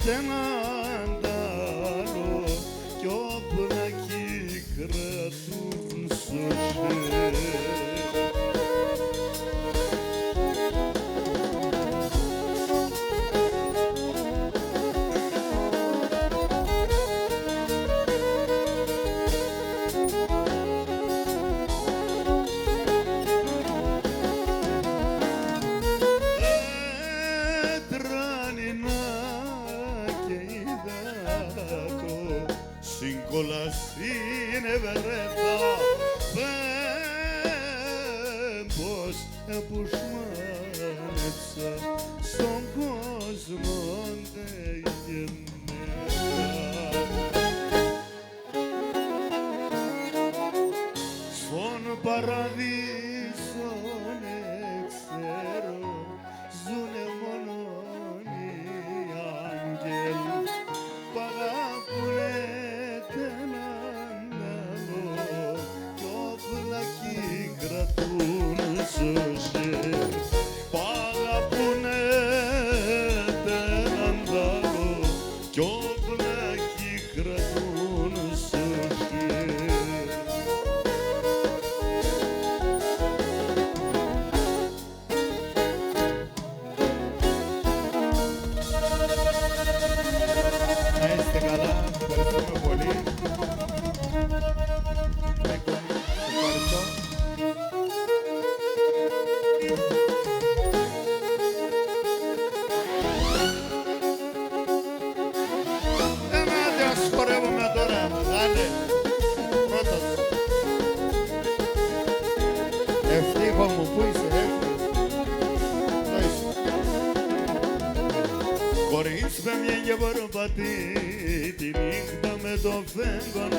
έναν άλλο κι όπλα κι κρατούν σωσέ. Κολασίνε βερέτα πως επουσμάνεψα στον κόσμο ντε γεννέτα. Στον παραδείσο ξέρω ζουνε μόνον οι άγγελοι π' αγαπουνε κρατούν σωσέ. Π' αγαπουνε έναν άλλο κι όπλα κι κρατούν σωσέ. Να είστε καλά, ευχαριστούμε πολύ. Ευχαριστώ. Χορεύουμε τώρα, μεγάλε, πρώτος. Ευτύχο μου, πού είσαι, έφυγες. Εδώ είσαι. Κορίτσι με μια και περπατεί τη νύχτα με το φέγγον,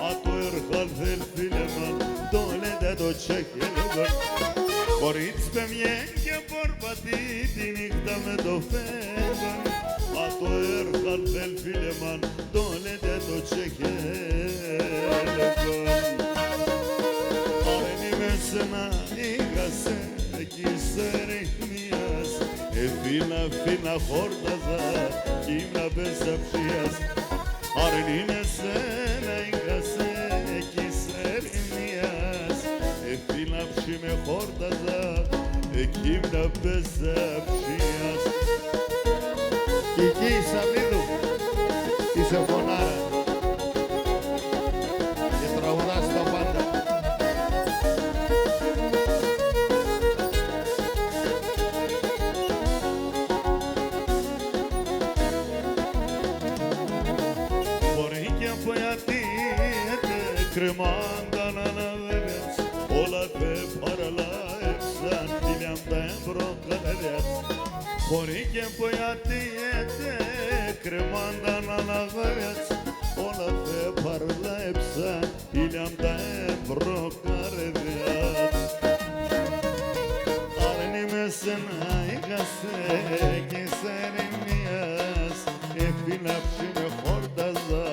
α το ερχαλθέλ φίλεμα, το λέτε το τσέχελγον. Κορίτσι με μια και περπατεί τη νύχτα με το φέγγον, α το ερχαλθέλ φίλεμα, το λέτε το τσέχελγον. Άρενη με σένα είχασε κι είσαι ρεχνίας, φίνα φίνα χόρταζα κι ήμνα πεσαψίας. Άρενη με σένα είχασε κι είσαι ρεχνίας, φίνα ψη με χόρταζα κι ήμνα πεσαψίας. Κική Σαββίδου, είσαι φωνάρα και τραγουδάς τα πάντα. Μπορεί και από γιατί κρεμάνταν αναβεύες, όλα τε παραλάευσαν χιλιάντα ευρώ καλεβές. Μπορεί και από γιατί κρεμάνταν αναβεύες, όλα τε παραλάευσαν χιλιάντα ευρώ καλεβές. Άρνη με σένα είχασε κι είσαι ερημίας, έφυλα ψη με χόρταζα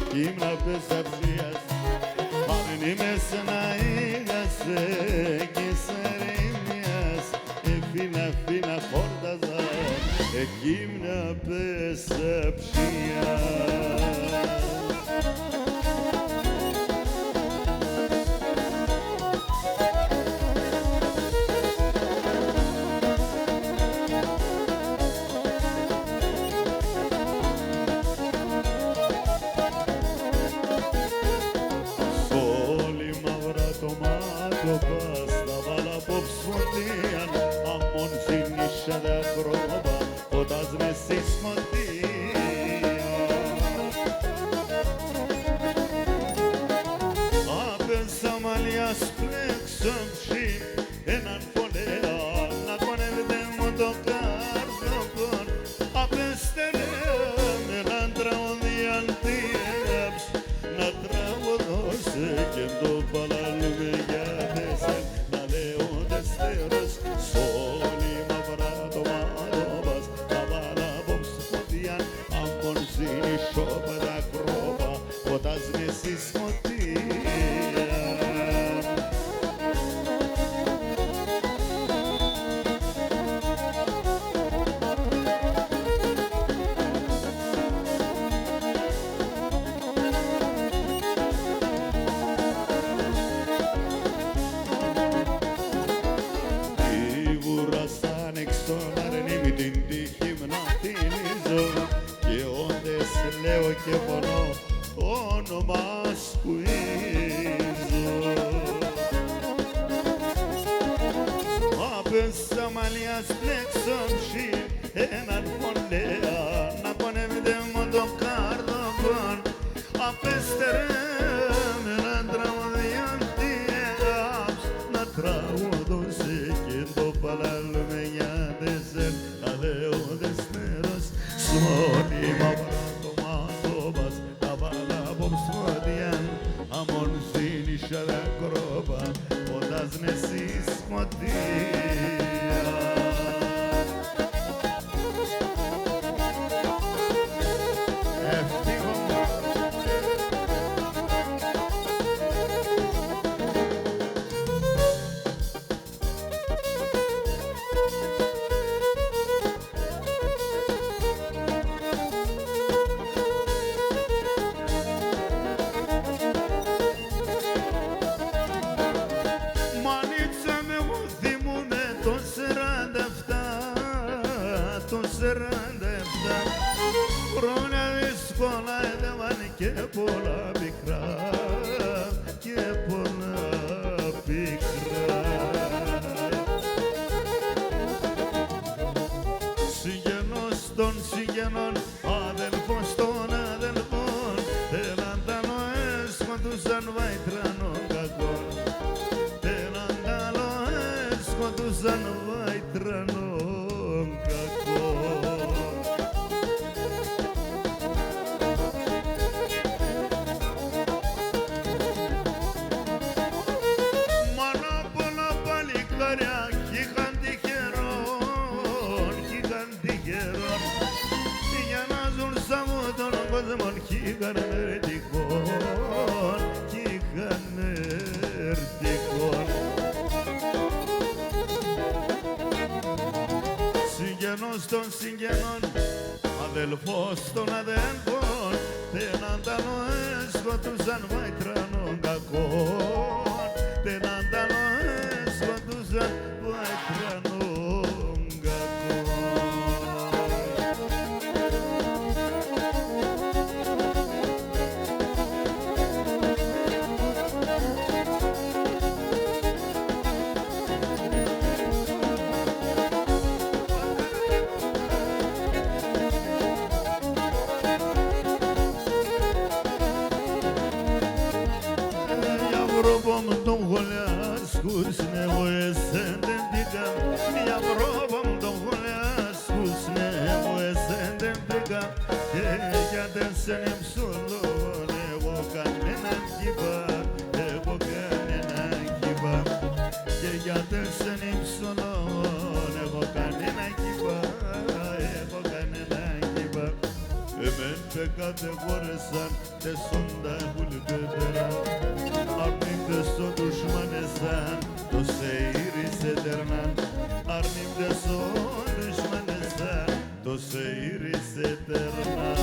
κι ήμνα πεσαψίας. Άρνη με σένα είχασε κι είσαι ερημίας, έφυλα φίνα χόρταζα κι ήμνα πεσαψίας. Πας τα βάλα απόψ φωτίαν, αμμον φινίσια δε ακρόβα, όταν με συσμωτία. Απένσα μαλλιάς πλέξαν ψή, έναν φωλέα, να κονεύτε μου το καρδοκόν. Απέστελε με έναν τραγωδιάν τύεψ, να τραγωδώσε και το παλάλουμε για δέσεν, να λέω δεστερός, σόλοι μαυρά το μάδοβας, τα βάλα απόψε φωτιάν, άμπον ζήνει σώπα τα κρόπα, ποτάς με συσμωτία. λέω και μόνο το όνομα σκουίζω. Απες αμαλίας πλέξαν și έναν φωλέα να πονεύεται μόνο το καρδοβόν απες τερέμ έναν τραγωδιαντίας να τραγουδούσε και το παλάλο με γιάντεσεν αδεώδες μέρος σμόνι μαύρα το μάτωμας τα βάλαβομ σφόδιαν αμον ζήνη σαρά κρόπα όταν εσείς μοτία. Χρόνια δύσκολα έδευαν και πολλά πικρά και πολλά πικρά. Συγγενός των συγγενών, αδελφός των αδελφών, θέλαν τα νοές σκοτούσαν βαϊτρανών κακών. Θέλαν τα νοές σκοτούσαν βαϊτρανών κακών. Είχαν ερτικών, είχαν ερτικών. Συγγενός των συγγενών, αδελφός των αδελφών, θέλαν τα νοές σκοτούσαν βαϊτρανών κακών. Θέλαν τα νοές σκοτούσαν βαϊτρανών κακών. Европам дом гуляш, вкусные уэсэндэмдигам. Европам дом гуляш, вкусные уэсэндэмдигам. Я дэнсэнэм сулон, его каннэнэм гибам, его каннэнэм гибам. Я дэнсэнэм сулон, его каннэнэм гибам, его каннэнэм гибam. Hemen pe categorisan de sonda bulgădăran. Arnim de so dușmane san, to se iris eternan. Arnim de so dușmane san, to se iris eternan.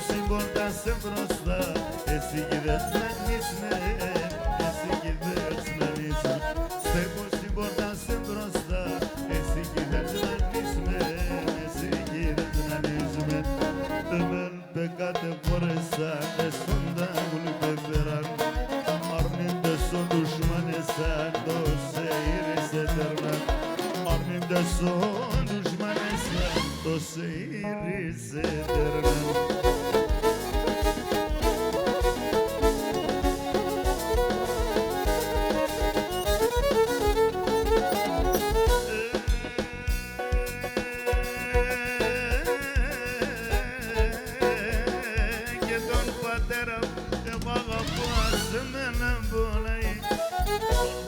Συμπορτάσαι μπροστά, εσύ γυρές να νησμέ, εσύ γυρές να νησμέ. Στέκω συμπορτάσαι μπροστά, εσύ γυρές να νησμέ, εσύ γυρές να νησμέ. Temel pe categorisan, de sonda bulgădăran. Arnim de so dușmane san, to se iris eternan. Arnim de so dușmane san, to se iris eternan.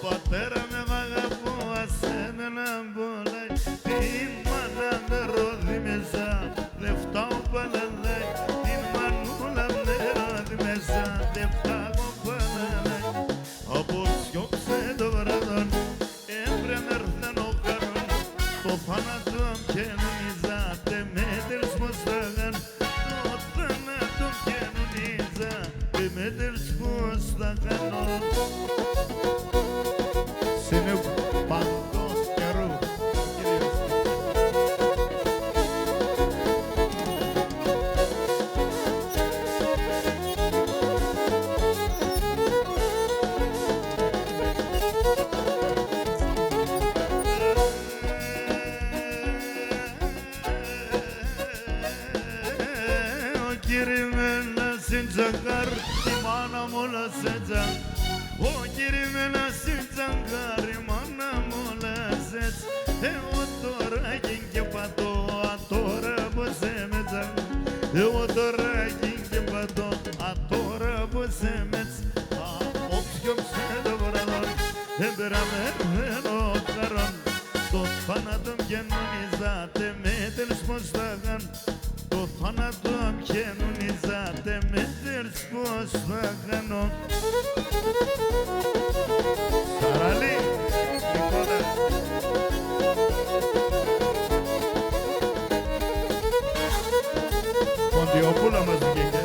Πατέρα με αγαπώ, ασέμενα μπολάει. Τη μάνα με ρόδι μέσα, λεφτά ο παλαλάει. κοινωνίζατε με τελσμοσταγάν το θάνατο κοινωνίζατε με τελσμοσταγάν Σύνε παντός καιρού Τζαγκάρ, η μάνα μου όλα σε τζαν. Ο κύριε με να συντζαγκάρ, η μάνα μου όλα σε τζαν. Εγώ τώρα και πατώ, τώρα πως με τζαν. Εγώ τώρα και πατώ, τώρα πως με τζαν. Όποιο ψέδω βραδόν, εμπεραμένο καρόν. Το θάνατο κοινωνίζατε με τελσμοσταγάν. Το θάνατο κοινωνίζατε με τελσμοσταγάν. Σαραλή, Νικόλα. Ποντιόπουλα μας βγήκε.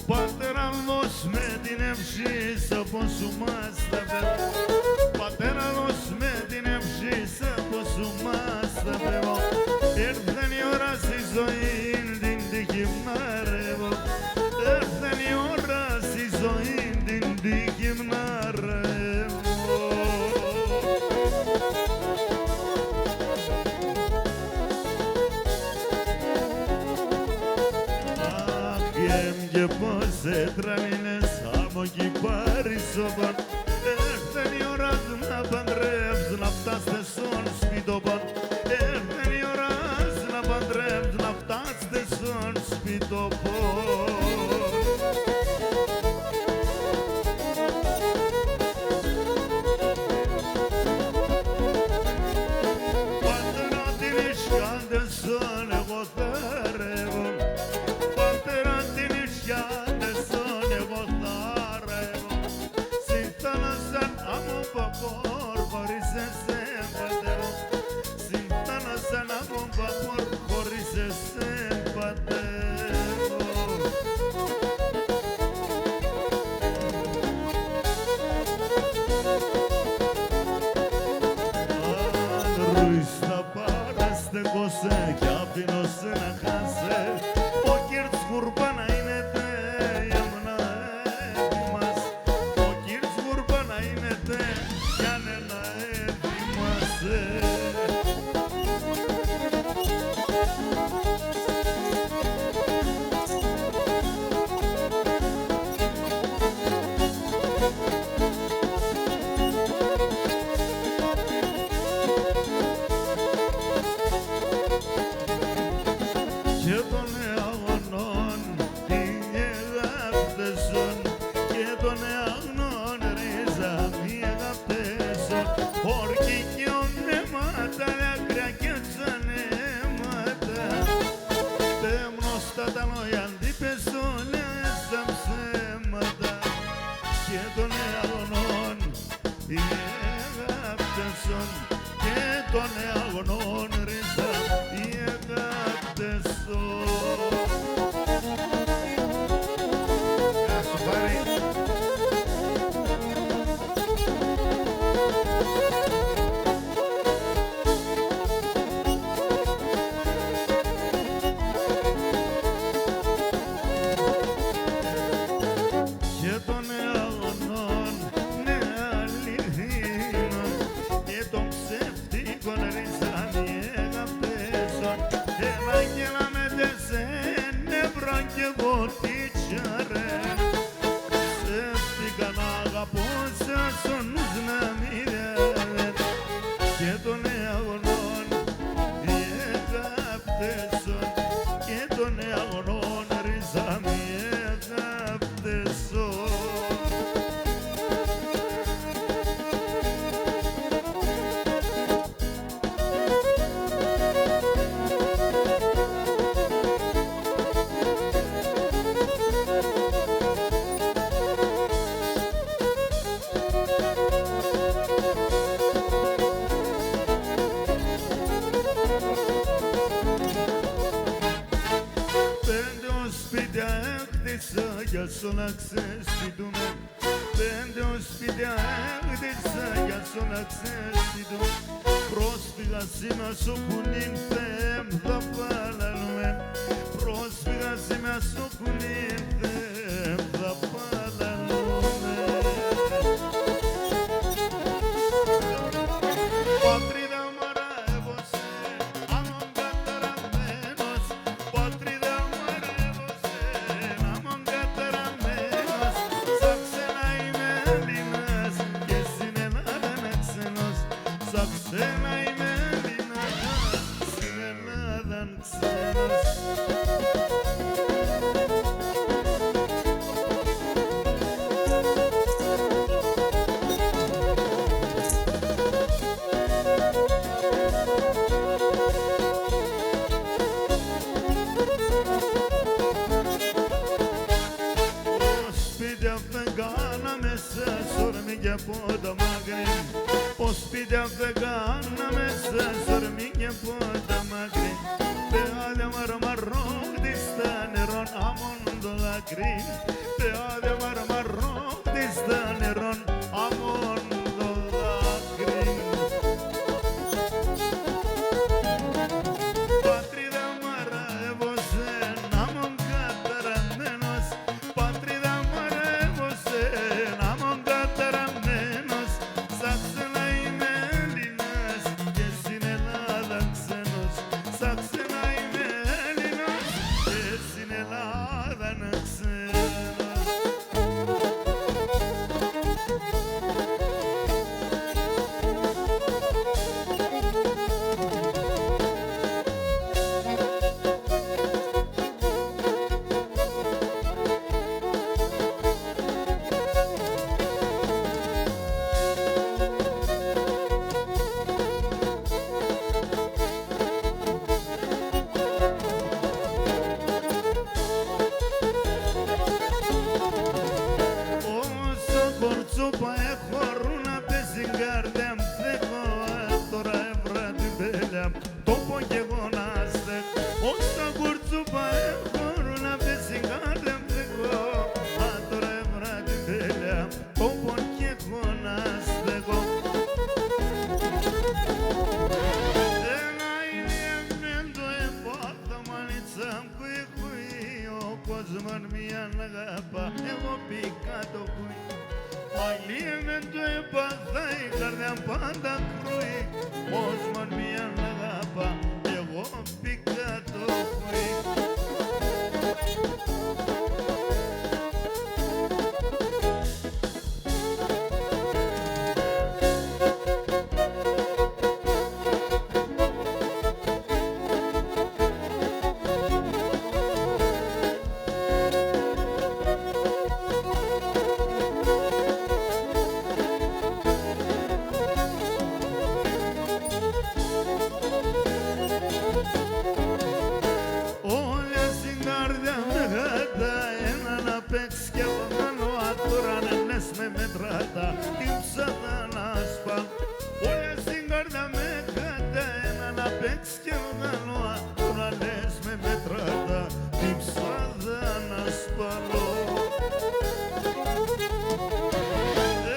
Πατέρα δώσ' με την ευχή σ' από σου μας τα φεύγω. Πατέρα δώσ' με την ευχή σ' από σου μας τα φεύγω. Ήρθε η ώρα στη ζωή την τύχη να ρεύω. Ήρθε η ώρα στη ζωή την τύχη να ρεύω. Και πως σε τραβήνες από εκεί πάρεις σοπον. Έρθε η ώρα να παντρεύεις, να φτάσετε στον σπιτοπον. Έρθε η ώρα να παντρεύεις, να φτάσετε στον σπιτοπον. Πατέρα την ισκάντες son εγώ θα ρεύω. Πατέρα την ισκάντες son εγώ θα ρεύω. Στην θάλασσα από παπόρ χωρίς εσέν πατέρα. Στην θάλασσα από παπόρ χωρίς εσέν πατέρα. Ρούις τα πάραστε κοσέ κι απεινώσε να χάσε. Ο κύρτς κουρπά να είναι τε, έμνα έτοιμας. Ο κύρτς κουρπά να είναι τε, κι αν ένα έτοιμασε. Και των αγωνών την αγάπτεσον. Και των αγωνών ρίζα μη αγάπτεσον. Όρκη και ονέματα, άκρα και τσανέματα. Τέμνωστα τα λόγια αντίπεσο λες τα ψέματα. Και των αγωνών την αγάπτεσον. Και των αγωνών ρίζα μη αγάπτεσον. Και των αγωνών ναι αληθινών και των ψεύτικων ρίζα μη αγάπτεσον. Ευαγγέλα με τες έγδησα για σω να ξεσπιτούμε. 5 σπίτια έγδησα για σω να ξεσπιτούμε. Πρόσφυγα σήμερα στο κουνήν θέμ θα παλαλούμε. Πρόσφυγα σήμερα στο κουνήν θέμ θα παλαλούμε. Πατρίδα μου αρεύωσε, άμον καταραμένος. Πατρίδα μου αρεύωσε, άμον καταραμένος. Σαν ξένα είμαι Έλληνας και στην Ελλάδα είμαι ξένος. Σαν ξένα είμαι Έλληνας, στην Ελλάδα ξένος. Και από τα μάκρυ, πως σπίτι αφεγάνα μέσα σορμί και από τα μάκρυ. Πεάδε μαρμαρόκτη στα νερόν αμόν το δάκρυ. Πεάδε μαρμαρόκτη στα νερόν αμόν το δάκρυ. Πατρίδα μου αρεύωσε, αμόν καταραμένος. Πατρίδα μου αρεύωσε, αμόν καταραμένος. Σαν ξένα είμαι Έλληνας και στην Ελλάδα ξένος. Σαν ξένα είμαι Έλληνας και στην Ελλάδα ξένος. Όσο κορτσόπα έχω ρούνα πες στην καρδιά μου θέλω. Τώρα έβρα την πέλια μου το πω κι εγώ να στέκω. Όσο κορτσόπα έχω ρούνα πες στην καρδιά μου θέλω. Τώρα έβρα την πέλια μου το πω κι εγώ να στέκω. Ένα ηλιαμένο επάθα μάλιστα που έχω ο κόσμος μια αγαπά. Εγώ πήκα το κουί. Ηλιαμένο επάθα η καρδιά πάντα κρούει. Κόσμος μια αγαπά. Εγώ πήκα το κουί. Όλα στην καρδιά με γάτα, ένα να παίξει κι εγώ κάνω άτορα νες με μετράτα, την ψάδα να σπάω. Όλα στην καρδιά με γάτα, ένα να παίξει κι εγώ κάνω άτορα νες με μετράτα, την ψάδα να σπάω.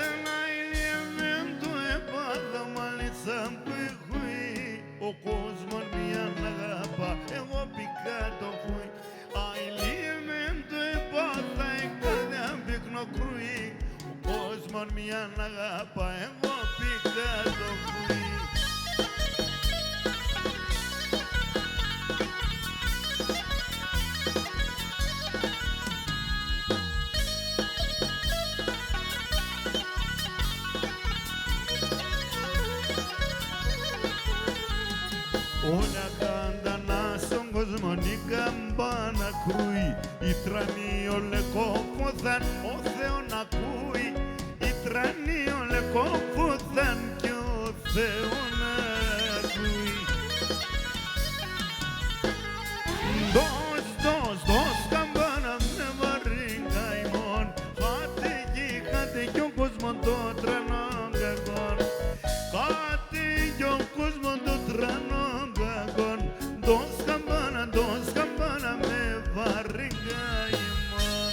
Ένα ηλιαμένο έπαθα μάλιστα που έχω ο κόσμος μια αγαπά. Εγώ πήκα το κουί. Ηλιαμένο έπαθα η καρδιά πυκνό κρούει. Ο κόσμος μια αγαπά. Εγώ πήκα το κουί. Όλα καντανά στον κόσμο η καμπάνα κρούει. Η τρανή ο λεκόφωθαν ο Θεός να ακούει. Η τρανή ο λεκόφωθαν και ο Θεός να ακούει. Δώσ' καμπάνα με βαρύγκα ημών. Χάτε κι ο κόσμος το τρανόν κακόν. Χάτε κι ο κόσμος το τρανόν κακόν. Δώσ' καμπάνα με βαρύγκα ημών.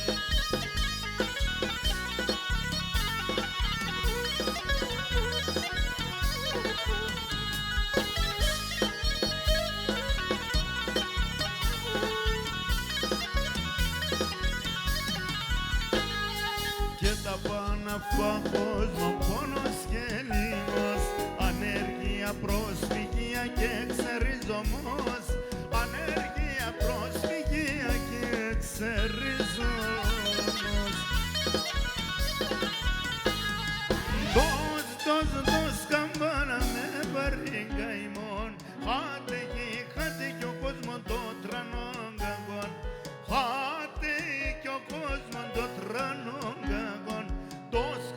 να φάω κόσμο, πόνος και λίμος, ανέργεια, προσφυγία και ξεριζωμός, ανέργεια, προσφυγία και ξεριζωμός. Δώσ' καμπάνα με βαρύγκα ημών, χάτε κι ο κόσμος το τρανόν καγόν, χάτε κι ο κόσμος το τρανόν καγόν, δώσ'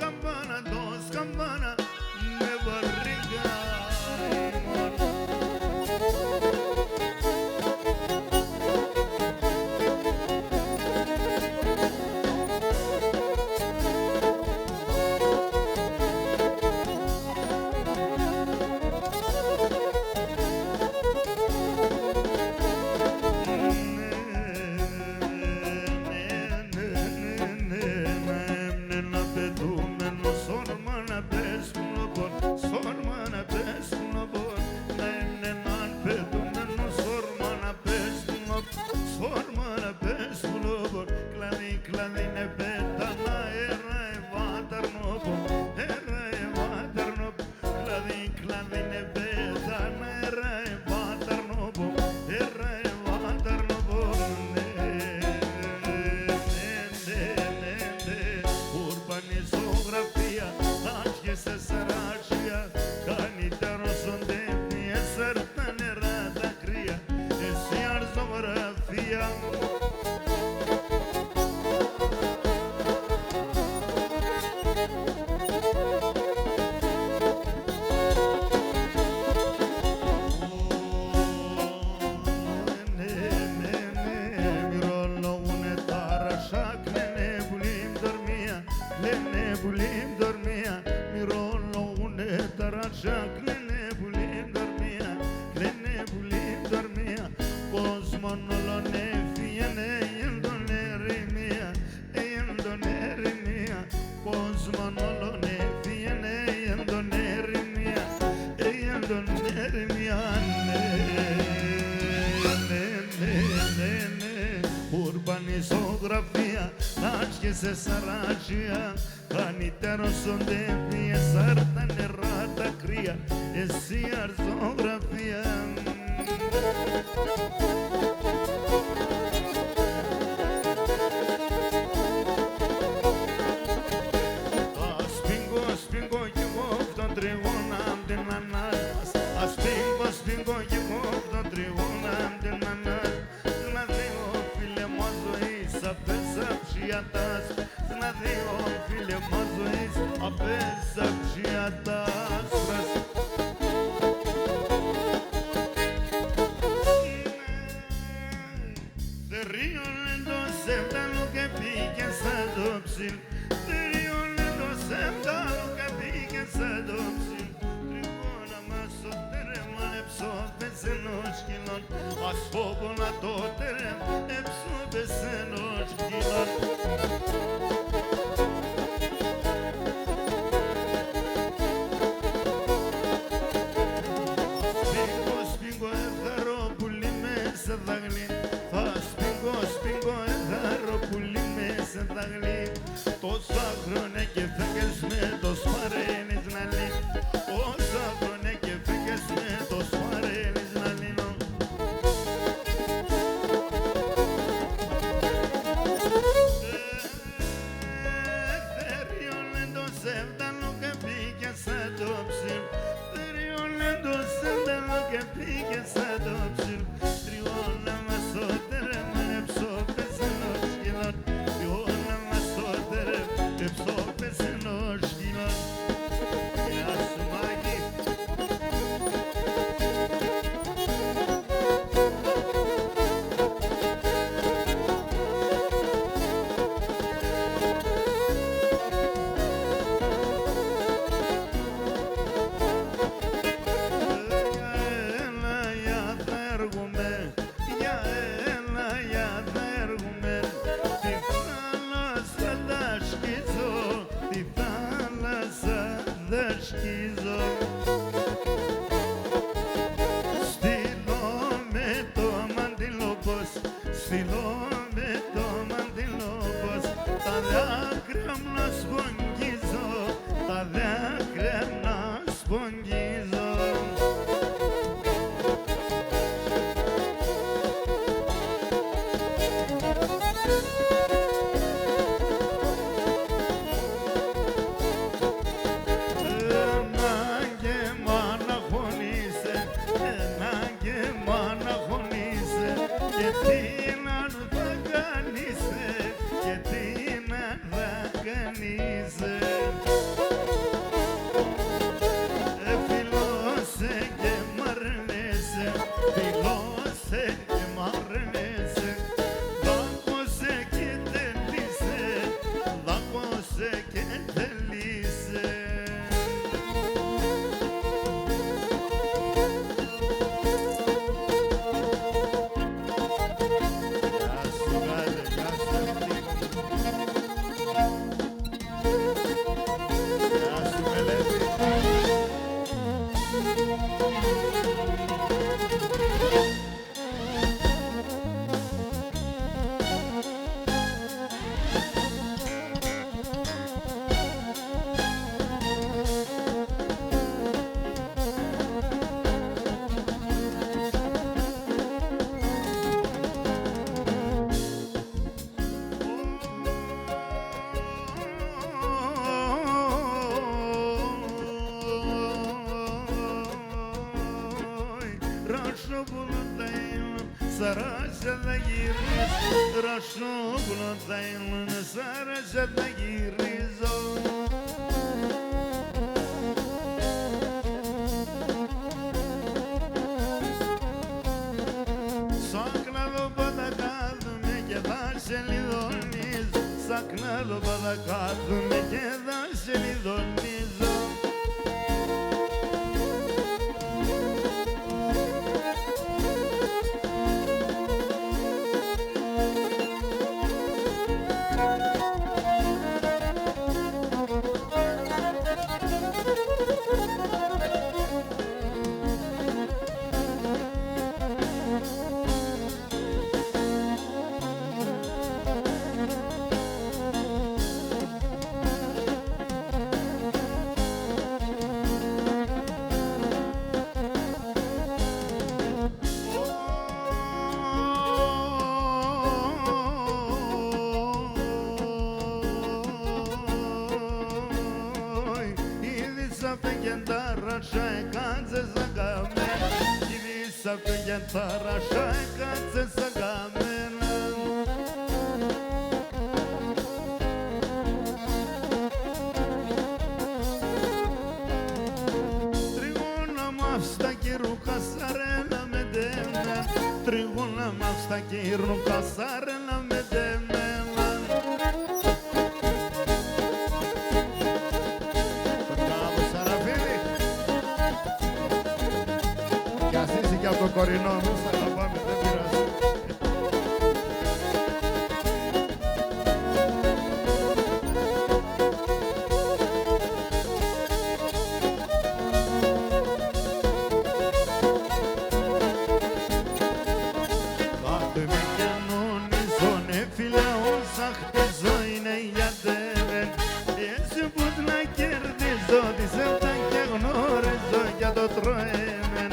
καμπάνα με βαρύγκα ημών. Urbanizografia, se saracea, caniteros son de pie, sarta nerrata cría, es arzografia. Spingo, you move, don't tribuna, the nanas. Spingo, you move, don't tribuna, the nanas. Znadeo, file mazois, apesa psiatas. De río lento septa lo que pique sadopsil. De río lento septa lo que pique sadopsil. Tribuna maso terema epso besenoshkilon. Asfobo na to terem epso besenoshkilon. Τόσα χρόνια και φέγγες με το σπαρένεις να λύνω. Τόσα χρόνια και φέγγες με το σπαρένεις να λύνω. Θεριολέντο σεύτανο και πήγε σαν το ψιλ. Θεριολέντο σεύτανο και πήγε σαν το ψιλ. Τριώνα μας το τερέμενε ψώπες ενός σκυλών. Στείλω με το μαντιλόπος, τα δάκρυα μου να σφογγίζουν. τα δάκρυα να σπογγίζω. Σαράζα θα γυρίζω, ρασόπουλο θα ήμουν, σαράζα θα γυρίζω. Σαν κλαδόπατα κάθομαι και θα σε λιδονίζω, σαν κλαδόπατα κάθομαι και θα σε λιδονίζω. Ταρασά κάτσε σαν καμένα. Τριγώνα μαύστα και ρουκασαρέλα με τέμενα, τριγώνα μαύστα και ρουκασαρέλα με τέμενα. Μπράβο Σαραφίδη. Κι ας είσαι κι από το κορινό μου, θα τα πάμε, δεν πειράζει. Κάθε με κανονίζω, ναι φίλε, όσα χτίζω είναι για τέβεν. Έτσι πως να κερδίζω, τις έφτα και γνωρίζω για το τρώεμεν.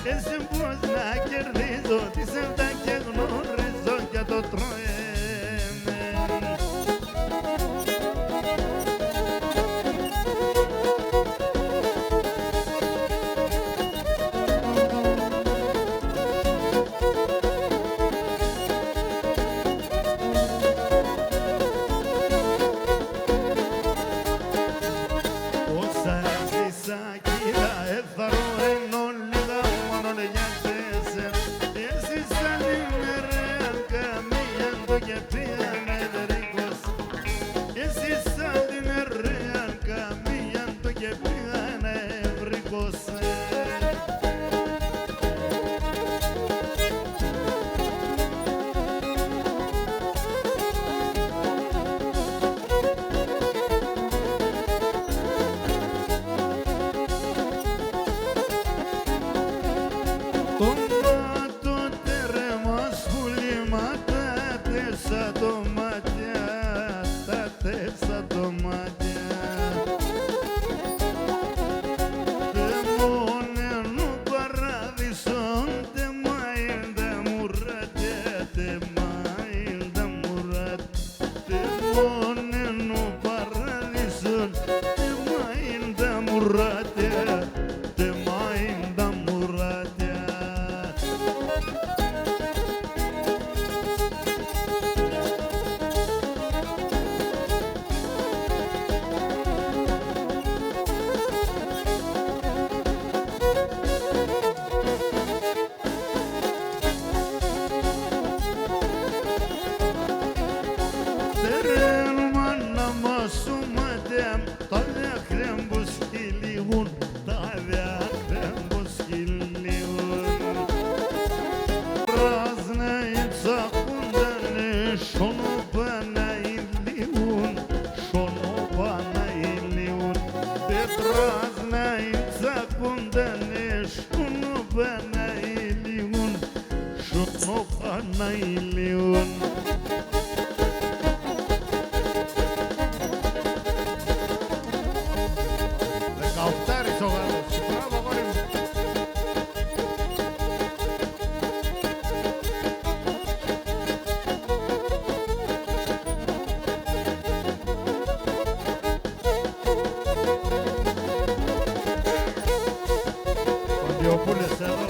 Έτσι πως να κερδίζω, τις έφτα και γνωρίζω για το τρώεμεν. σόνο Παναηλίουν, σόνο Παναηλίουν, τετράς να ητσακούντανε, σόνο Παναηλίουν, σόνο Παναηλίουν. Δεκαοκτάρης ο γάρος, μπράβο αγόρι μου. Διοπούλες εδώ,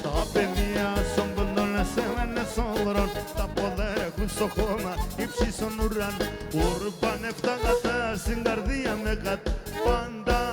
τα παιδιά στον ποντόλα σε βενεσόδρον, τα πόδια έχουν στο χώμα, ύψη στον ουραν, ουρπάνε φτάγατα στην καρδία με κατ' πάντα